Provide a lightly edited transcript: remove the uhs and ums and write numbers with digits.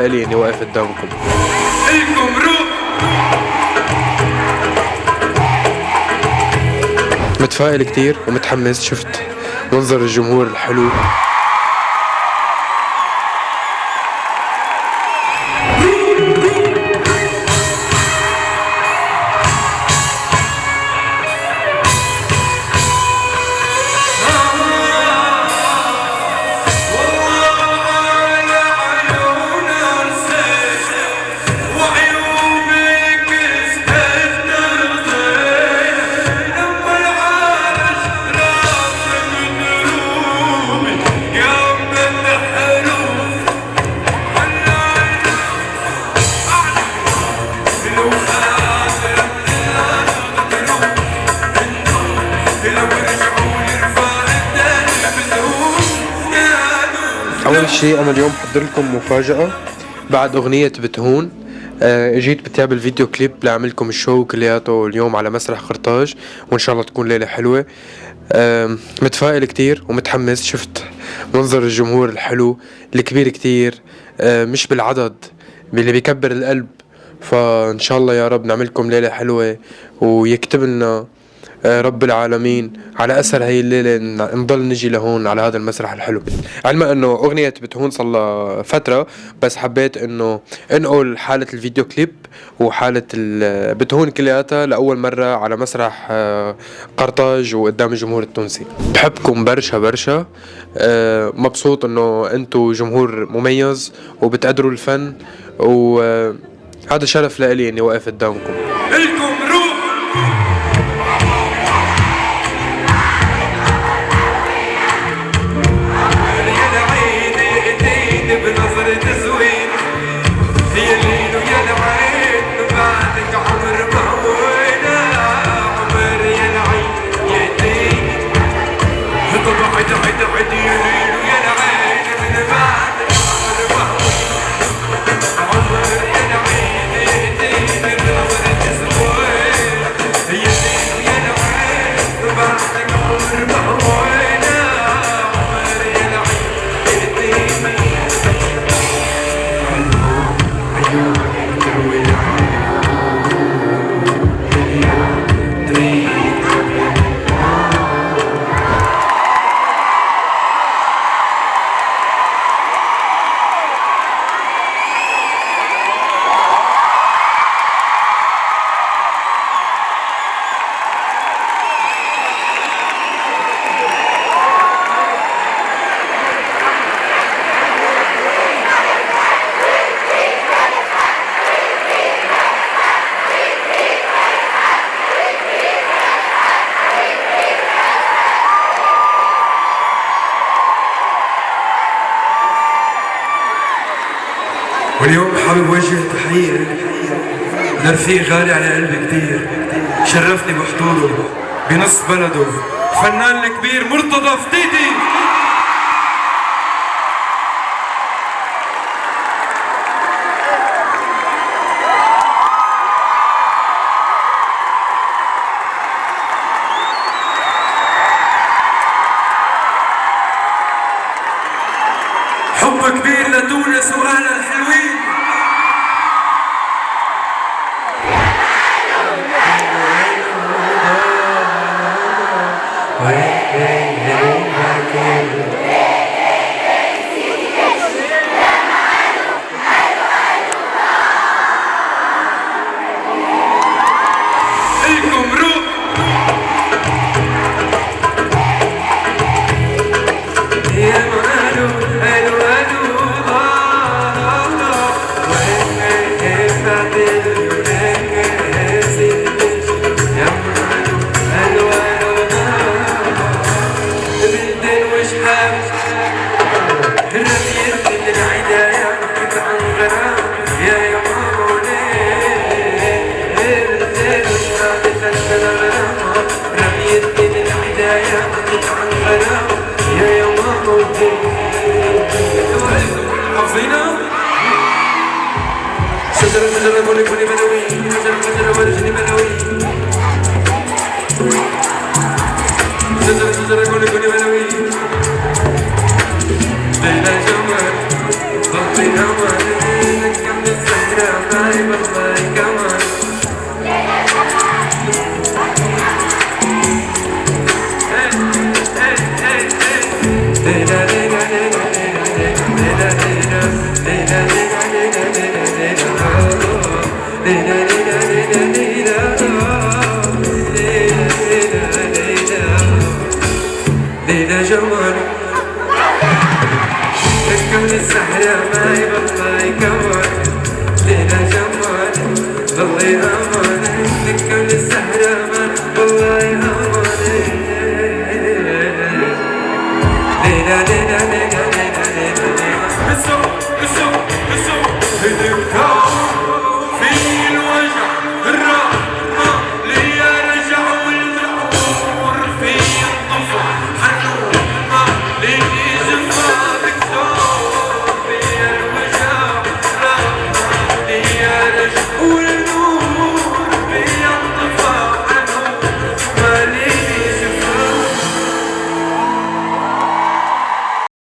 لي اني واقف قدامكم. الكم روح. متفائل كتير ومتحمس. شفت منظر الجمهور الحلو. أول شيء أنا اليوم حضر لكم مفاجأة بعد أغنية بتهون. جيت بتعمل فيديو كليب لأعملكم الشو كلياته اليوم على مسرح قرطاج، وإن شاء الله تكون ليلة حلوة. متفائل كتير ومتحمس. شفت منظر الجمهور الحلو الكبير كتير، مش بالعدد اللي بيكبر القلب. فإن شاء الله يا رب نعملكم ليلة حلوة ويكتب لنا رب العالمين على أثر هاي الليلة نضل نجي لهون على هذا المسرح الحلو. علما أنه أغنية بتهون صلى فترة، بس حبيت أنه انقل حالة الفيديو كليب وحالة بتهون كلياتها لأول مرة على مسرح قرطاج وقدام الجمهور التونسي. بحبكم برشا برشا. مبسوط أنه أنتو جمهور مميز وبتقدروا الفن، وهذا شرف لإلي أني واقف قدامكم. الكم روح. بنظرة زوين هي الليل ويا العين بعدك عمر مهوينا عمر يا العين يا دين طبعا عد يا الليل ويا العين من بعدك عمر مهوينا عمر يا العين يا دين بنظرة زوين هي الليل ويا العين بعدك عمر مهوينا عمر يا العين يا دين واليوم حابب وجه تحية لرفيق غالي على قلبي كتير، شرفني بحضوره بنص بلده، الفنان الكبير مرتضى فتيتي. حب كبير لتونس واهلها الحلوين. الكم روح. يا مالو الو شجرة بولي بلوي، شجرة ورجني بلوي، شجرة بولي بلوي، ليلى جمال ضبطي أمان. كمان ليلة جمال والله أمانة نكمل السهرة مان والله أمانة ليلة ليلة ليلة ليلة ليلة بسو هدكاو في الوجع الرحمة ليا رجع والمحور في الطفل حنومة ليني جفا بكتور في الوجع الرحمة ليا رجع